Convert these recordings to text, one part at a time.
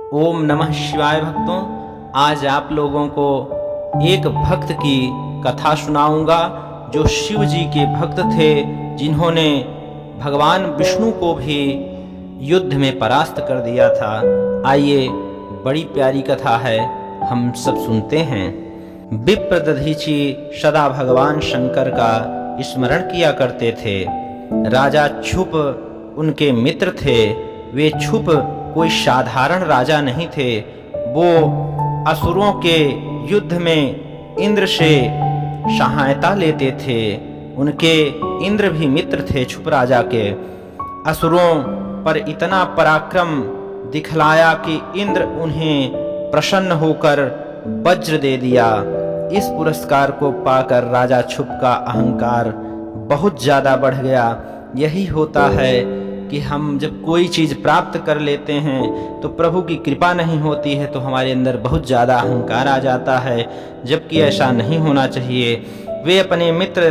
ओम नमः शिवाय भक्तों। आज आप लोगों को एक भक्त की कथा सुनाऊंगा जो शिव जी के भक्त थे, जिन्होंने भगवान विष्णु को भी युद्ध में परास्त कर दिया था। आइए, बड़ी प्यारी कथा है, हम सब सुनते हैं। विप्र दधीची सदा भगवान शंकर का स्मरण किया करते थे। राजा छुप उनके मित्र थे। वे छुप कोई साधारण राजा नहीं थे। वो असुरों के युद्ध में इंद्र से सहायता लेते थे। उनके इंद्र भी मित्र थे छुप राजा के। असुरों पर इतना पराक्रम दिखलाया कि इंद्र उन्हें प्रसन्न होकर वज्र दे दिया। इस पुरस्कार को पाकर राजा छुप का अहंकार बहुत ज़्यादा बढ़ गया। यही होता है कि हम जब कोई चीज़ प्राप्त कर लेते हैं तो प्रभु की कृपा नहीं होती है, तो हमारे अंदर बहुत ज़्यादा अहंकार आ जाता है, जबकि ऐसा नहीं होना चाहिए। वे अपने मित्र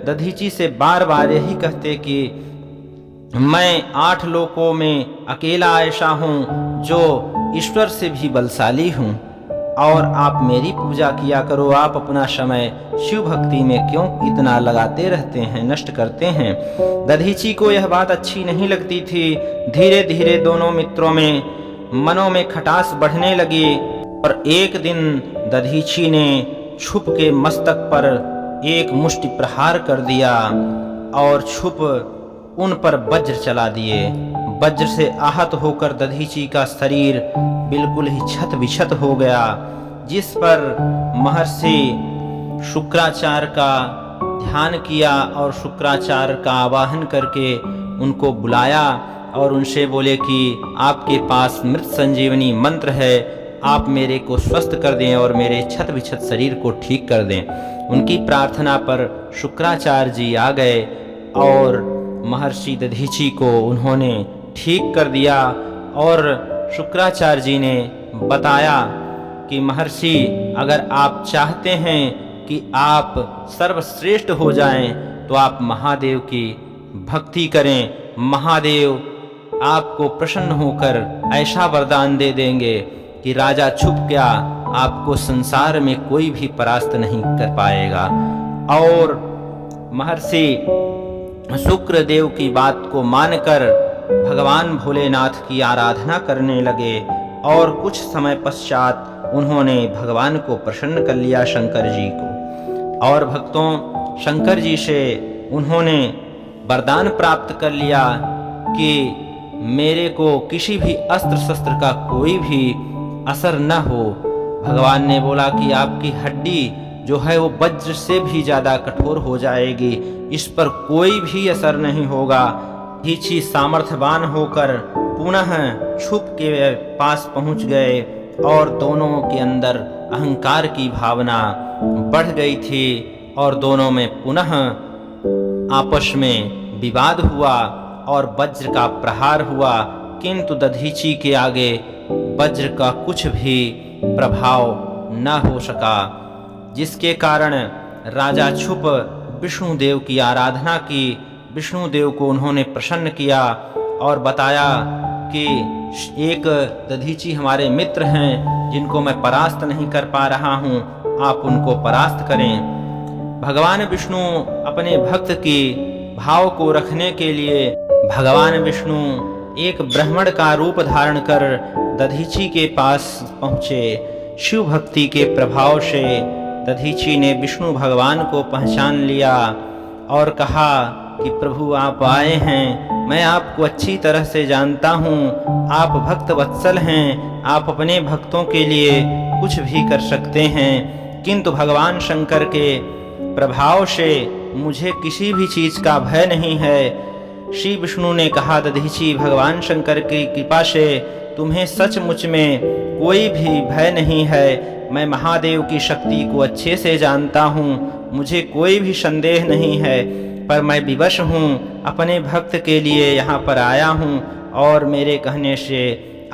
दधीची से बार बार यही कहते कि मैं 8 लोकों में अकेला ऐसा हूँ जो ईश्वर से भी बलशाली हूँ, और आप मेरी पूजा किया करो। आप अपना समय शिव भक्ति में क्यों इतना लगाते रहते हैं, नष्ट करते हैं। दधीची को यह बात अच्छी नहीं लगती थी। धीरे धीरे दोनों मित्रों में मनों में खटास बढ़ने लगी, और एक दिन दधीची ने छुप के मस्तक पर एक मुष्टि प्रहार कर दिया और छुप उन पर वज्र चला दिए। वज्र से आहत होकर दधीची का शरीर बिल्कुल ही छत बिछत हो गया, जिस पर महर्षि शुक्राचार्य का ध्यान किया और शुक्राचार्य का आवाहन करके उनको बुलाया और उनसे बोले कि आपके पास मृत संजीवनी मंत्र है, आप मेरे को स्वस्थ कर दें और मेरे छत बिछत शरीर को ठीक कर दें। उनकी प्रार्थना पर शुक्राचार्य जी आ गए और महर्षि दधीची को उन्होंने ठीक कर दिया। और शुक्राचार्य जी ने बताया कि महर्षि, अगर आप चाहते हैं कि आप सर्वश्रेष्ठ हो जाएं तो आप महादेव की भक्ति करें। महादेव आपको प्रसन्न होकर ऐसा वरदान दे देंगे कि राजा छुप क्या, आपको संसार में कोई भी परास्त नहीं कर पाएगा। और महर्षि शुक्रदेव की बात को मानकर भगवान भोलेनाथ की आराधना करने लगे, और कुछ समय पश्चात उन्होंने भगवान को प्रसन्न कर लिया, शंकर जी को। और भक्तों, शंकर जी से उन्होंने वरदान प्राप्त कर लिया कि मेरे को किसी भी अस्त्र शस्त्र का कोई भी असर न हो। भगवान ने बोला कि आपकी हड्डी जो है वो वज्र से भी ज़्यादा कठोर हो जाएगी, इस पर कोई भी असर नहीं होगा। दधीची सामर्थ्यवान होकर पुनः छुप के पास पहुंच गए, और दोनों के अंदर अहंकार की भावना बढ़ गई थी, और दोनों में पुनः आपस में विवाद हुआ और वज्र का प्रहार हुआ। किंतु दधीची के आगे वज्र का कुछ भी प्रभाव न हो सका, जिसके कारण राजा छुप विष्णुदेव की आराधना की। विष्णुदेव को उन्होंने प्रसन्न किया और बताया कि एक दधीची हमारे मित्र हैं जिनको मैं परास्त नहीं कर पा रहा हूँ, आप उनको परास्त करें। भगवान विष्णु अपने भक्त की भाव को रखने के लिए भगवान विष्णु एक ब्राह्मण का रूप धारण कर दधीची के पास पहुँचे। शिव भक्ति के प्रभाव से दधीची ने विष्णु भगवान को पहचान लिया और कहा कि प्रभु आप आए हैं, मैं आपको अच्छी तरह से जानता हूँ, आप भक्त वत्सल हैं, आप अपने भक्तों के लिए कुछ भी कर सकते हैं। किंतु भगवान शंकर के प्रभाव से मुझे किसी भी चीज़ का भय नहीं है। श्री विष्णु ने कहा, दधीची, भगवान शंकर की कृपा से तुम्हें सचमुच में कोई भी भय नहीं है। मैं महादेव की शक्ति को अच्छे से जानता हूँ, मुझे कोई भी संदेह नहीं है, पर मैं विवश हूँ, अपने भक्त के लिए यहाँ पर आया हूँ, और मेरे कहने से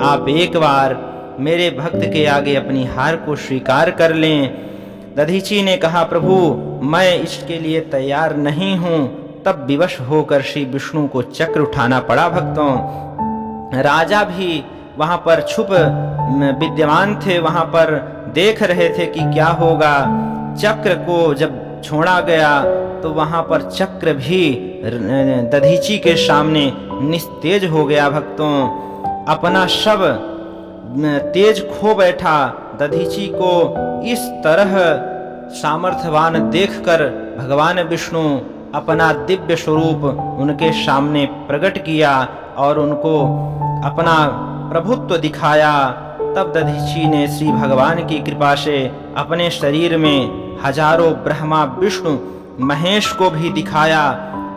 आप एक बार मेरे भक्त के आगे अपनी हार को स्वीकार कर लें। दधीची ने कहा, प्रभु मैं इसके लिए तैयार नहीं हूँ। तब विवश होकर श्री विष्णु को चक्र उठाना पड़ा। भक्तों, राजा भी वहाँ पर छुप विद्यमान थे, वहाँ पर देख रहे थे कि क्या होगा। चक्र को जब छोड़ा गया तो वहाँ पर चक्र भी दधीची के सामने निस्तेज हो गया। भक्तों, अपना शव तेज खो बैठा। दधीची को इस तरह सामर्थ्यवान देखकर भगवान विष्णु अपना दिव्य स्वरूप उनके सामने प्रकट किया और उनको अपना प्रभुत्व दिखाया। तब दधीची ने श्री भगवान की कृपा से अपने शरीर में हजारों ब्रह्मा विष्णु महेश को भी दिखाया।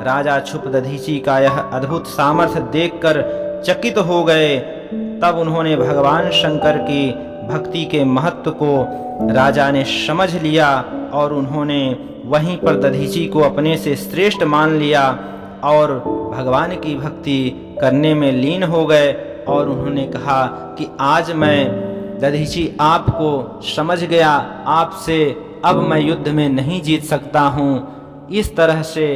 राजा छुप दधीची का यह अद्भुत सामर्थ्य देखकर चकित हो गए। तब उन्होंने भगवान शंकर की भक्ति के महत्व को राजा ने समझ लिया और उन्होंने वहीं पर दधीची को अपने से श्रेष्ठ मान लिया और भगवान की भक्ति करने में लीन हो गए। और उन्होंने कहा कि आज मैं दधीची आपको समझ गया, आपसे अब मैं युद्ध में नहीं जीत सकता हूँ। इस तरह से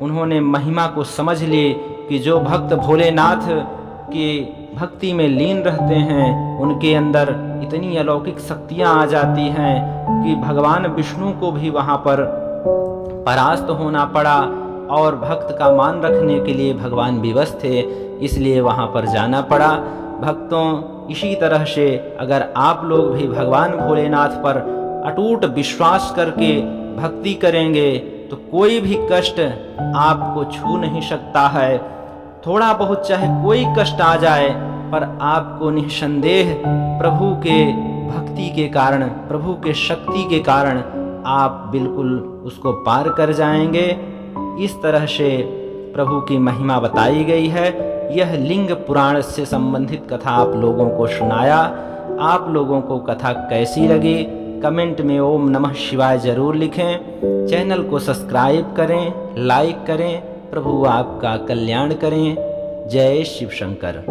उन्होंने महिमा को समझ ली कि जो भक्त भोलेनाथ की भक्ति में लीन रहते हैं उनके अंदर इतनी अलौकिक शक्तियाँ आ जाती हैं कि भगवान विष्णु को भी वहाँ पर परास्त होना पड़ा और भक्त का मान रखने के लिए भगवान विवश थे, इसलिए वहाँ पर जाना पड़ा। भक्तों, इसी तरह से अगर आप लोग भी भगवान भोलेनाथ पर अटूट विश्वास करके भक्ति करेंगे तो कोई भी कष्ट आपको छू नहीं सकता है। थोड़ा बहुत चाहे कोई कष्ट आ जाए पर आपको निस्संदेह प्रभु के भक्ति के कारण, प्रभु के शक्ति के कारण आप बिल्कुल उसको पार कर जाएंगे। इस तरह से प्रभु की महिमा बताई गई है। यह लिंग पुराण से संबंधित कथा आप लोगों को सुनाया। आप लोगों को कथा कैसी लगी कमेंट में ओम नमः शिवाय जरूर लिखें। चैनल को सब्सक्राइब करें, लाइक करें। प्रभु आपका कल्याण करें। जय शिव शंकर।